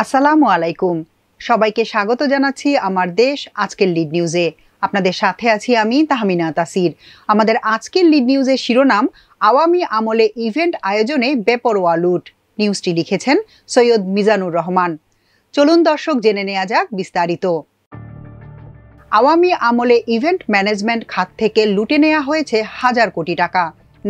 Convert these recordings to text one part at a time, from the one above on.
আসসালামু আলাইকুম। সবাইকে স্বাগত জানাচ্ছি আমার দেশ আজকের লিড নিউজে। আপনাদের সাথে আছি আমি তাহমিনা তাসির। আমাদের আজকের লিড নিউজের শিরোনাম, আওয়ামী আমলে ইভেন্ট আয়োজনে বেপরোয়া লুট। নিউজটি লিখেছেন সৈয়দ মিজানুর রহমান। চলুন দর্শক জেনে নেওয়া যাক বিস্তারিত। আওয়ামী আমলে ইভেন্ট ম্যানেজমেন্ট খাত থেকে লুটে নেওয়া হয়েছে হাজার কোটি টাকা।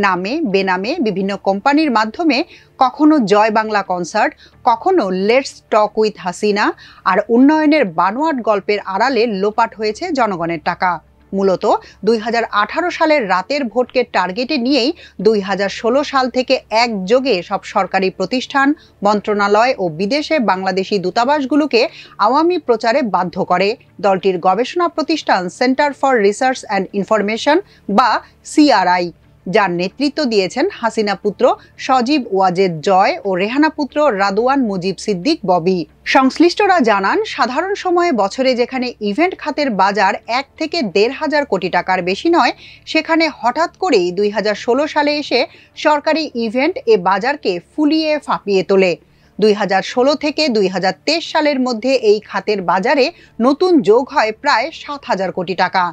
নামে বেনামে বিভিন্ন কোম্পানির মাধ্যমে কখনো জয় বাংলা কনসার্ট, কখনো লেটস টক উইথ হাসিনা, আর উন্নয়নের বানোয়াট গল্পের আড়ালে লোপাট হয়েছে জনগণের টাকা। মূলত 2018 সালের রাতের ভোটকে টার্গেটে নিয়েই 2016 সাল থেকে একযোগে সব সরকারি প্রতিষ্ঠান, মন্ত্রণালয় ও বিদেশে বাংলাদেশি দূতাবাসগুলোকে আওয়ামী প্রচারে বাধ্য করে দলটির গবেষণা প্রতিষ্ঠান centre for research and information বা সিআরআই, যার নেতৃত্ব দিয়েছেন হাসিনা পুত্র সজীব ওয়াজেদ জয় ও রেহানা পুত্র রাদওয়ান মুজিব সিদ্দিক ববি। সংশ্লিষ্টরা জানান, সাধারণ সময়ে বছরে যেখানে ইভেন্ট খাতের বাজার 1 থেকে 1.5 কোটি টাকার বেশি নয়, সেখানে হঠাৎ করেই 2016 সালে এসে সরকারি ইভেন্ট এ বাজারকে ফুলিয়ে ফাঁপিয়ে তোলে। 2016 থেকে 2023 সালের মধ্যে এই খাতের বাজারে নতুন যোগ হয় প্রায় 7,000 কোটি টাকা।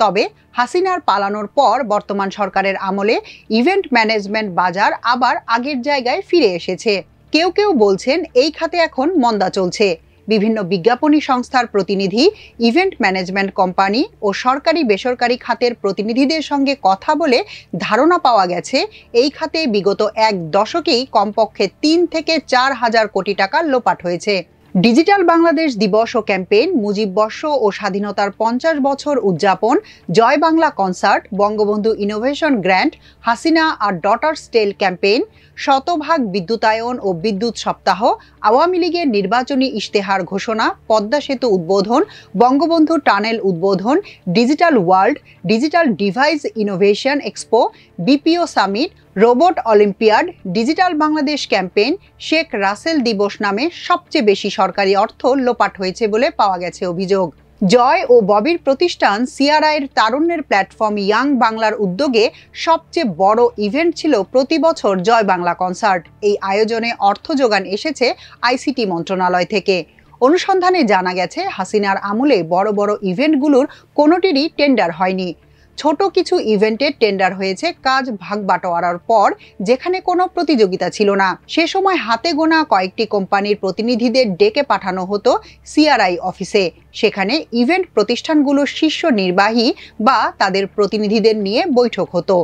তবে হাসিনার পালানোর পর বর্তমান সরকারের আমলে ইভেন্ট ম্যানেজমেন্ট বাজার আবার আগের জায়গায় ফিরে এসেছে। কেউ কেউ বলছেন এই খাতে এখন মন্দা চলছে। বিভিন্ন বিজ্ঞাপনী সংস্থার প্রতিনিধি, ইভেন্ট ম্যানেজমেন্ট কোম্পানি ও সরকারি বেসরকারি খাতের প্রতিনিধিদের সঙ্গে কথা বলে ধারণা পাওয়া গেছে, এই খাতে বিগত 1 দশকেই কমপক্ষে 3 থেকে 4 হাজার কোটি টাকা লোপাট হয়েছে। ডিজিটাল বাংলাদেশ দিবস ও ক্যাম্পেইন, মুজিববর্ষ ও স্বাধীনতার 50 বছর উদযাপন, Joy Bangla concert, Bangabandhu innovation grant, Hasina আর ডটার্স টেল ক্যাম্পেইন, শতভাগ বিদ্যুতায়ন ও বিদ্যুৎ সপ্তাহ, আওয়ামী লীগের নির্বাচনী ইশতেহার ঘোষণা, পদ্মা সেতু উদ্বোধন, বঙ্গবন্ধু টানেল উদ্বোধন, digital world, digital device innovation expo, BPO summit, robot olympiad, digital Bangladesh campaign, Sheikh Russel দিবস নামে সবচেয়ে বেশি সরকারি অর্থ লোপাট হয়েছে বলে পাওয়া গেছে অভিযোগ। জয় ও ববির প্রতিষ্ঠান সিআরআইয়ের তারুণ্যের প্ল্যাটফর্ম ইয়াং বাংলার উদ্যোগে সবচেয়ে বড় ইভেন্ট ছিল প্রতি বছর জয় বাংলা কনসার্ট। এই আয়োজনে অর্থ যোগান এসেছে আইসিটি মন্ত্রণালয় থেকে। অনুসন্ধানে জানা গেছে, হাসিনার আমলে বড় বড় ইভেন্টগুলোর কোনোটিরই টেন্ডার হয়নি। ছোট কিছু ইভেন্টের টেন্ডার হয়েছে কাজ ভাগ বাটোয়ারার পর, যেখানে কোনো প্রতিযোগিতা ছিল না। সে সময় হাতে গোনা কয়েকটি কোম্পানির প্রতিনিধিদের ডেকে পাঠানো হতো সিআরআই অফিসে। সেখানে ইভেন্ট প্রতিষ্ঠানগুলোর শীর্ষ নির্বাহী বা তাদের প্রতিনিধিদের নিয়ে বৈঠক হতো।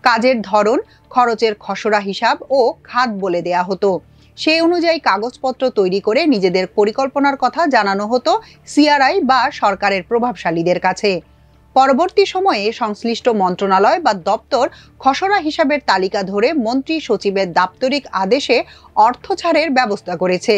কাজের ধরন, খরচের খসড়া হিসাব ও খাত বলে দেয়া হতো। সেই অনুযায়ী কাগজপত্র তৈরি করে নিজেদের পরিকল্পনার কথা জানানো হতো সিআরআই বা সরকারের প্রভাবশালীদের কাছে। পরবর্তী সময়ে সংশ্লিষ্ট মন্ত্রণালয় বা দপ্তর খসড়া হিসাবের তালিকা ধরে মন্ত্রী সচিবের দাপ্তরিক আদেশে অর্থ ছাড়ের ব্যবস্থা করেছে।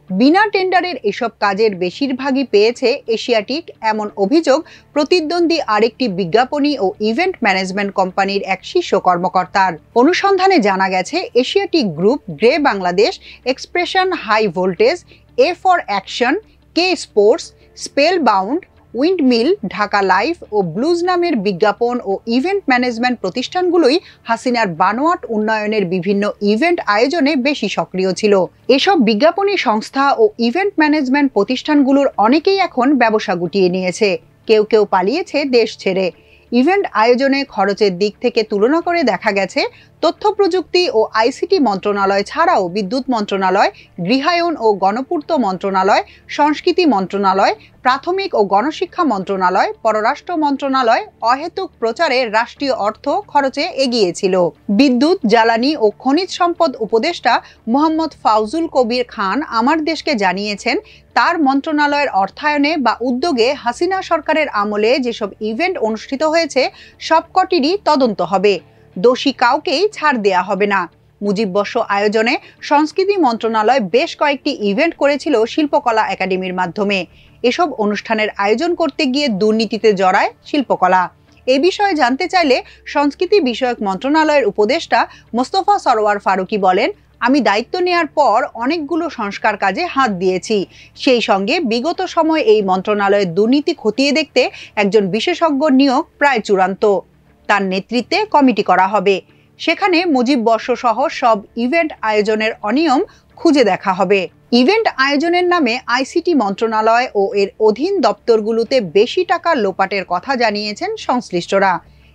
বিনা টেন্ডারের এসব কাজের বেশিরভাগই পেয়েছে এশিয়াটিক, এমন অভিযোগ প্রতিদ্বন্দ্বী আরেকটি বিজ্ঞাপনী ও ইভেন্ট ম্যানেজমেন্ট কোম্পানির এক শীর্ষ কর্মকর্তার। অনুসন্ধানে জানা গেছে, Asiatic Group, Grey Bangladesh, Expression High Voltage, A for Action, K Sports, Spellbound, Windmill, Dhaka Life ও ব্লুজ নামের বিজ্ঞাপন ও ইভেন্ট ম্যানেজমেন্ট প্রতিষ্ঠানগুলোই হাসিনার বানোয়াট উন্নয়নের বিভিন্ন ইভেন্ট আয়োজনে বেশি সক্রিয় ছিল। এসব বিজ্ঞাপনী সংস্থা ও ইভেন্ট ম্যানেজমেন্ট প্রতিষ্ঠানগুলোর অনেকেই এখন ব্যবসা গুটিয়ে নিয়েছে। কেউ কেউ পালিয়েছে দেশ ছেড়ে। ইভেন্ট আয়োজনে খরচের দিক থেকে তুলনা করে দেখা গেছে, তথ্য প্রযুক্তি ও আইসিটি মন্ত্রণালয় ছাড়াও বিদ্যুৎ মন্ত্রণালয়, গৃহায়ন ও গণপূর্ত মন্ত্রণালয়, সংস্কৃতি মন্ত্রণালয়, প্রাথমিক ও গণশিক্ষা মন্ত্রণালয়, পররাষ্ট্র মন্ত্রণালয় অহেতুক প্রচারে রাষ্ট্রীয় অর্থ খরচে এগিয়েছিল। বিদ্যুৎ, জ্বালানি ও খনিজ সম্পদ উপদেষ্টা মোহাম্মদ ফাউজুল কবির খান আমার দেশকে জানিয়েছেন, তার মন্ত্রণালয়ের অর্থায়নে বা উদ্যোগে হাসিনা সরকারের আমলে যেসব ইভেন্ট অনুষ্ঠিত হয়েছে সবকটিরই তদন্ত হবে। দোষী কাউকেই ছাড় দেয়া হবে না। মুজিববর্ষ আয়োজনে সংস্কৃতি মন্ত্রণালয় বেশ কয়েকটি ইভেন্ট করেছিল শিল্পকলা একাডেমির মাধ্যমে। এসব অনুষ্ঠানের আয়োজন করতে গিয়ে দুর্নীতিতে জড়ায় শিল্পকলা। এ বিষয়ে জানতে চাইলে সংস্কৃতি বিষয়ক মন্ত্রণালয়ের উপদেষ্টা মোস্তফা সরোয়ার ফারুকী বলেন, আমি দায়িত্ব নেয়ার পর অনেকগুলো সংস্কার কাজে হাত দিয়েছি। সেই সঙ্গে বিগত সময়ে এই মন্ত্রণালয়ের দুর্নীতি খতিয়ে দেখতে একজন বিশেষজ্ঞ নিয়োগ প্রায় চূড়ান্ত। তার নেতৃত্বে কমিটি করা হবে। সেখানে মুজিববর্ষ সহ সব ইভেন্ট আয়োজনের অনিয়ম খুঁজে দেখা হবে। ইভেন্ট আয়োজনের নামে আইসিটি মন্ত্রণালয় ও এর অধীন দপ্তরগুলোতে বেশি টাকা লোপাটের কথা জানিয়েছেন সংশ্লিষ্টরা।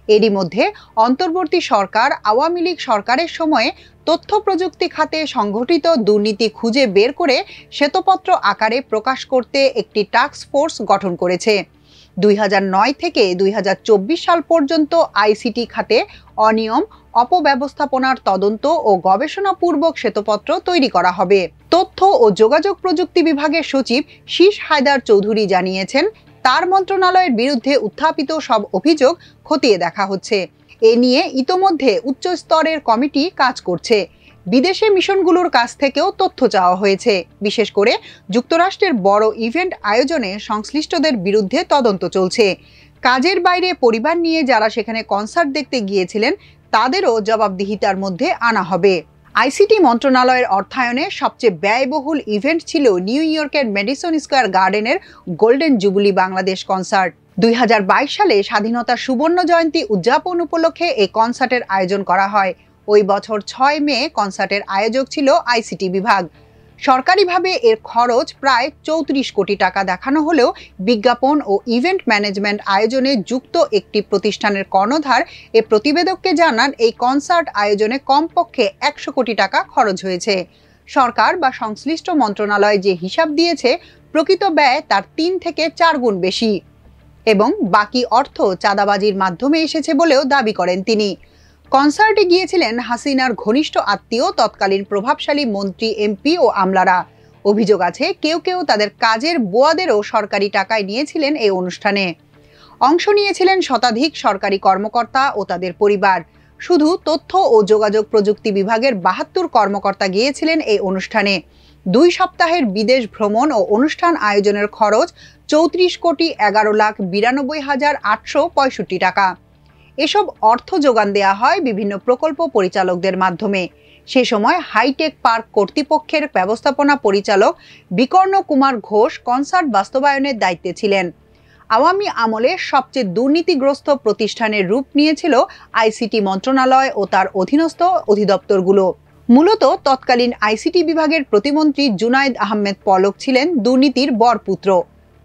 এরই মধ্যে অন্তর্বর্তী সরকার আওয়ামী লীগ সরকারের সময়ে তথ্য প্রযুক্তি খাতে সংঘটিত দুর্নীতি খুঁজে বের করে শ্বেতপত্র আকারে প্রকাশ করতে একটি টাস্ক ফোর্স গঠন করেছে। 2009 থেকে 2024 সাল পর্যন্ত আইসিটি খাতে অনিয়ম, অপব্যবস্থাপনার তদন্ত ও গবেষণাপূর্বক শ্বেতপত্র তৈরি করা হবে। তথ্য ও যোগাযোগ প্রযুক্তি বিভাগের সচিব শীষ হায়দার চৌধুরী জানিয়েছেন, তার মন্ত্রণালয়ের বিরুদ্ধে উত্থাপিত সব অভিযোগ খতিয়ে দেখা হচ্ছে। এ নিয়ে ইতোমধ্যে উচ্চ স্তরের কমিটি কাজ করছে। বিদেশে মিশনগুলোর কাছ থেকেও তথ্য চাওয়া হয়েছে। বিশেষ করে যুক্তরাষ্ট্রের বড় ইভেন্ট আয়োজনে সংশ্লিষ্টদের বিরুদ্ধে তদন্ত চলছে। কাজের বাইরে পরিবার নিয়ে যারা সেখানে কনসার্ট দেখতে গিয়েছিলেন তাদেরও জবাবদিহিতার মধ্যে আনা হবে। আইসিটি মন্ত্রণালয়ের অর্থায়নে সবচেয়ে ব্যয়বহুল ইভেন্ট ছিল নিউ ইয়র্কের ম্যাডিসন স্কয়ার গার্ডেনের গোল্ডেন জুবিলি বাংলাদেশ কনসার্ট। 2022 সালে স্বাধীনতার সুবর্ণ জয়ন্তী উদযাপন উপলক্ষে এই কনসার্টের আয়োজন করা হয়। ওই বছর 6 মে কনসার্টের আয়োজক ছিল আইসিটি বিভাগ। সরকারিভাবে এর খরচ প্রায় 34 কোটি টাকা দেখানো হলেও বিজ্ঞাপন ও ইভেন্ট ম্যানেজমেন্ট আয়োজনে যুক্ত একটি প্রতিষ্ঠানের কর্ণধার এ প্রতিবেদককে জানান, এই কনসার্ট আয়োজনে কমপক্ষে 100 কোটি টাকা খরচ হয়েছে। সরকার বা সংশ্লিষ্ট মন্ত্রণালয় যে হিসাব দিয়েছে, প্রকৃত ব্যয় তার 3 থেকে 4 গুণ বেশি এবং বাকি অর্থ চাঁদাবাজির মাধ্যমে এসেছে বলেও দাবি করেন তিনি। কনসার্টে গিয়েছিলেন হাসিনার ঘনিষ্ঠ আত্মীয়, তৎকালীন প্রভাবশালী মন্ত্রী, এমপি ও আমলারা। অভিযোগ আছে কেউ কেউ তাদের কাজের বোয়াদেরও সরকারি টাকায় নিয়েছিলেন এই অনুষ্ঠানে। অংশ নিয়েছিলেন শতাধিক সরকারি কর্মকর্তা ও তাদের পরিবার। শুধু তথ্য ও যোগাযোগ প্রযুক্তি বিভাগের 72 কর্মকর্তা গিয়েছিলেন এই অনুষ্ঠানে। 2 সপ্তাহের বিদেশ ভ্রমণ ও অনুষ্ঠান আয়োজনের খরচ 34,11,92,865 টাকা। এসব অর্থ যোগান দেয়া হয় বিভিন্ন প্রকল্প পরিচালকদের মাধ্যমে। সে সময় হাইটেক পার্ক কর্তৃপক্ষের ব্যবস্থাপনা পরিচালক বিকর্ণ কুমার ঘোষ কনসার্ট বাস্তবায়নের দায়িত্বে ছিলেন। আওয়ামী আমলে সবচেয়ে দুর্নীতিগ্রস্ত প্রতিষ্ঠানের রূপ নিয়েছিল আইসিটি মন্ত্রণালয় ও তার অধীনস্থ অধিদপ্তরগুলো। মূলত তৎকালীন আইসিটি বিভাগের প্রতিমন্ত্রী জুনায়েদ আহমেদ পলক ছিলেন দুর্নীতির বরপুত্র।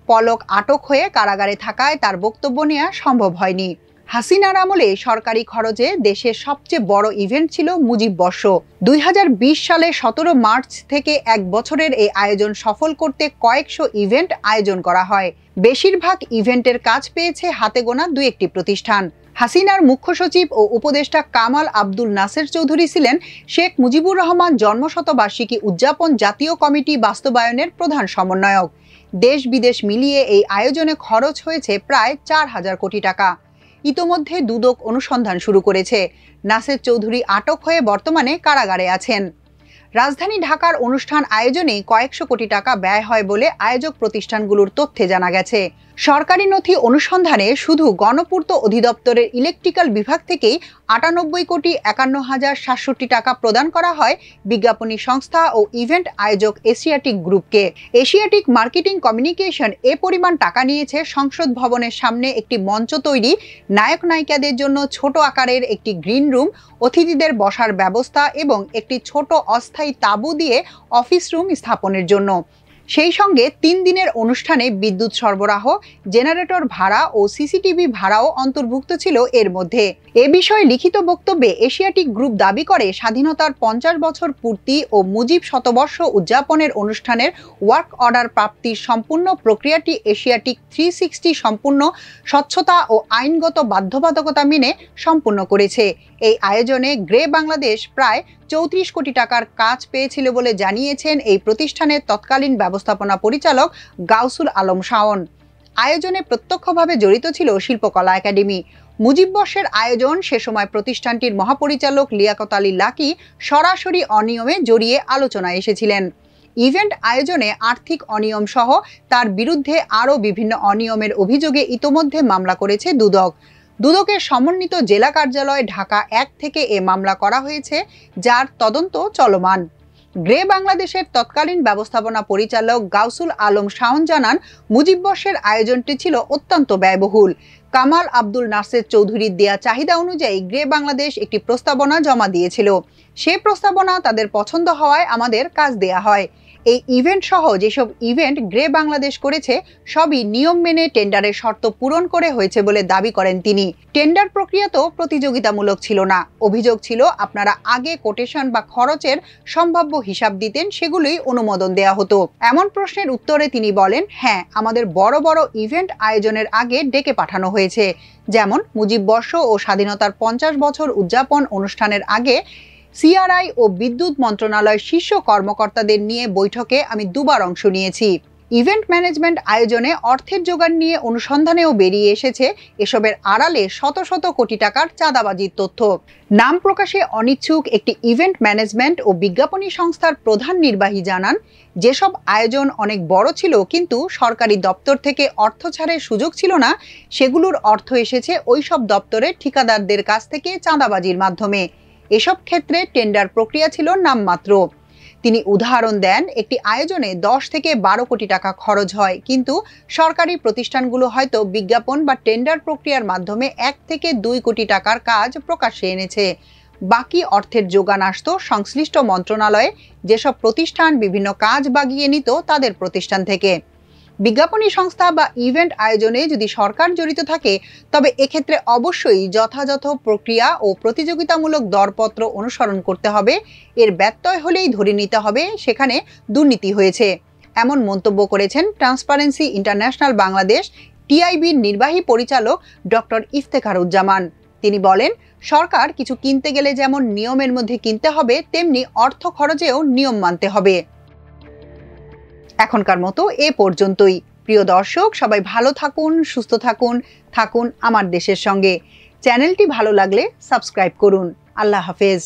পলক আটক হয়ে কারাগারে থাকায় তার বক্তব্য নেওয়া সম্ভব হয়নি। হাসিনার আমলে সরকারি খরচে দেশের সবচেয়ে বড় ইভেন্ট ছিল মুজিব বর্ষ। 2020 সালে 17 মার্চ থেকে এক বছরের এই আয়োজন সফল করতে কয়েকশো ইভেন্ট আয়োজন করা হয়। বেশিরভাগ ইভেন্টের কাজ পেয়েছে হাতে গোনা 2-1টি প্রতিষ্ঠান। হাসিনার মুখ্য সচিব ও উপদেষ্টা কামাল আব্দুল নাসের চৌধুরী ছিলেন শেখ মুজিবুর রহমান জন্মশতবার্ষিকী উদযাপন জাতীয় কমিটি বাস্তবায়নের প্রধান সমন্বয়ক। দেশ বিদেশ মিলিয়ে এই আয়োজনে খরচ হয়েছে প্রায় 4,000 কোটি টাকা। ইতোমধ্যে দুদক অনুসন্ধান শুরু করেছে। নাসের চৌধুরী আটক হয়ে বর্তমানে কারাগারে আছেন। রাজধানী ঢাকার অনুষ্ঠান আয়োজনে কয়েকশো কোটি টাকা ব্যয় হয় বলে আয়োজক প্রতিষ্ঠানগুলোর তথ্যে জানা গেছে। সরকারি নথি অনুসন্ধানে শুধু গণপূর্ত অধিদপ্তরের ইলেকট্রিক্যাল বিভাগ থেকেই 98,51,067 টাকা প্রদান করা হয় বিজ্ঞাপনী সংস্থা ও ইভেন্ট আয়োজক এশিয়াটিক গ্রুপকে। এশিয়াটিক মার্কেটিং কমিউনিকেশন এ পরিমাণ টাকা নিয়েছে সংসদ ভবনের সামনে একটি মঞ্চ তৈরি, নায়ক নায়িকাদের জন্য ছোট আকারের একটি গ্রিন রুম, অতিথিদের বসার ব্যবস্থা এবং একটি ছোট অস্থায়ী তাঁবু দিয়ে অফিস রুম স্থাপনের জন্য। সেই সঙ্গে 3 দিনের অনুষ্ঠানে বিদ্যুৎ সরবরাহ, জেনারেটর ভাড়া ও সিসিটিভি ভাড়াও অন্তর্ভুক্ত ছিল এর মধ্যে। এ বিষয়ে লিখিত বক্তব্যে এশিয়াটিক গ্রুপ দাবি করে, স্বাধীনতার 50 বছর পূর্তি ও মুজিব শতবর্ষ উদযাপনের অনুষ্ঠানের ওয়ার্ক অর্ডার প্রাপ্তির সম্পূর্ণ প্রক্রিয়াটি এশিয়াটিক 360 সম্পূর্ণ স্বচ্ছতা ও আইনগত বাধ্যবাধকতা মেনে সম্পূর্ণ করেছে। এই আয়োজনে গ্রে বাংলাদেশ প্রায় 34 কোটি টাকার কাজ পেয়েছিল বলে জানিয়েছেন এই প্রতিষ্ঠানের তৎকালীন ব্যবস্থাপনা পরিচালক গাউসুল আলম শাওন। আয়োজনে প্রত্যক্ষভাবে জড়িত ছিল শিল্পকলা একাডেমি। মুজিব বর্ষের আয়োজন সে সময় প্রতিষ্ঠানটির মহাপরিচালক লিয়াকত আলী লাকি সরাসরি অনিয়মে জড়িয়ে আলোচনায় এসেছিলেন। ইভেন্ট আয়োজনে আর্থিক অনিয়ম সহ তার বিরুদ্ধে আরও বিভিন্ন অনিয়মের অভিযোগে ইতোমধ্যে মামলা করেছে দুদক। দুদকের সমন্বিত জেলা কার্যালয় ঢাকা 1 থেকে এ মামলা করা হয়েছে, যার তদন্ত চলমান। গ্রে বাংলাদেশের তৎকালীন ব্যবস্থাপনা পরিচালক গাউসুল আলম শাওন জানান, মুজিব বর্ষের আয়োজনটি ছিল অত্যন্ত ব্যয়বহুল। কামাল আব্দুল নাসের চৌধুরীর দেয়া চাহিদা অনুযায়ী গ্রে বাংলাদেশ একটি প্রস্তাবনা জমা দিয়েছিল। সে প্রস্তাবনা তাদের পছন্দ হওয়ায় আমাদের কাজ দেয়া হয়। এই ইভেন্ট সহ যেসব ইভেন্ট গ্রে বাংলাদেশ করেছে সবই নিয়ম মেনে টেন্ডারের শর্ত পূরণ করে হয়েছে বলে দাবি করেন তিনি। টেন্ডার প্রক্রিয়া তো প্রতিযোগিতামূলক ছিল না, অভিযোগ ছিল আপনারা আগে কোটেশন বা খরচের সম্ভাব্য হিসাব দিতেন, সেগুলোই অনুমোদন দেয়া হতো। এমন প্রশ্নের উত্তরে তিনি বলেন, হ্যাঁ, আমাদের বড় বড় ইভেন্ট আয়োজনের আগে ডেকে পাঠানো হয়েছে। যেমন মুজিববর্ষ ও স্বাধীনতার 50 বছর উদযাপন অনুষ্ঠানের আগে সিআরআই ও বিদ্যুৎ মন্ত্রণালয়ের শীর্ষ কর্মকর্তাদের নিয়ে বৈঠকে আমি দুবার অংশ নিয়েছি। ইভেন্ট ম্যানেজমেন্ট আয়োজনে অর্থের জোগান নিয়ে অনুসন্ধানেও বেরিয়ে এসেছে এসবের আড়ালে শত শত কোটি টাকার চাঁদাবাজির তথ্য। নাম প্রকাশে অনিচ্ছুক একটি ইভেন্ট ম্যানেজমেন্ট ও বিজ্ঞাপনী সংস্থার প্রধান নির্বাহী জানান, যেসব আয়োজন অনেক বড় ছিল কিন্তু সরকারি দপ্তর থেকে অর্থ ছাড়ের সুযোগ ছিল না, সেগুলোর অর্থ এসেছে ওইসব দপ্তরের ঠিকাদারদের কাছ থেকে চাঁদাবাজির মাধ্যমে। এসব ক্ষেত্রে টেন্ডার প্রক্রিয়া ছিল নামমাত্র। তিনি উদাহরণ দেন, একটি আয়োজনে 10 থেকে 12 কোটি টাকা খরচ হয়, কিন্তু সরকারি প্রতিষ্ঠানগুলো হয়তো বিজ্ঞাপন বা টেন্ডার প্রক্রিয়ার মাধ্যমে 1 থেকে 2 কোটি টাকার কাজ প্রকাশ্যে এনেছে। বাকি অর্থের যোগান আসতো সংশ্লিষ্ট মন্ত্রণালয়ে, যেসব প্রতিষ্ঠান বিভিন্ন কাজ বাগিয়ে নিত তাদের প্রতিষ্ঠান থেকে। বিজ্ঞাপনী সংস্থা বা ইভেন্ট আয়োজনে যদি সরকার জড়িত থাকে তবে এক্ষেত্রে অবশ্যই যথাযথ প্রক্রিয়া ও প্রতিযোগিতামূলক দরপত্র অনুসরণ করতে হবে। এর ব্যত্যয় হলেই ধরে নিতে হবে সেখানে দুর্নীতি হয়েছে। এমন মন্তব্য করেছেন ট্রান্সপারেন্সি ইন্টারন্যাশনাল বাংলাদেশ টিআইবির নির্বাহী পরিচালক ডক্টর ইফতেখারুজ্জামান। তিনি বলেন, সরকার কিছু কিনতে গেলে যেমন নিয়মের মধ্যে কিনতে হবে, তেমনি অর্থ খরচেও নিয়ম মানতে হবে। এখনকার মতো এ পর্যন্তই। প্রিয় দর্শক, সবাই ভালো থাকুন, সুস্থ থাকুন, থাকুন আমার দেশের সঙ্গে। চ্যানেলটি ভালো লাগলে সাবস্ক্রাইব করুন। আল্লাহ হাফেজ।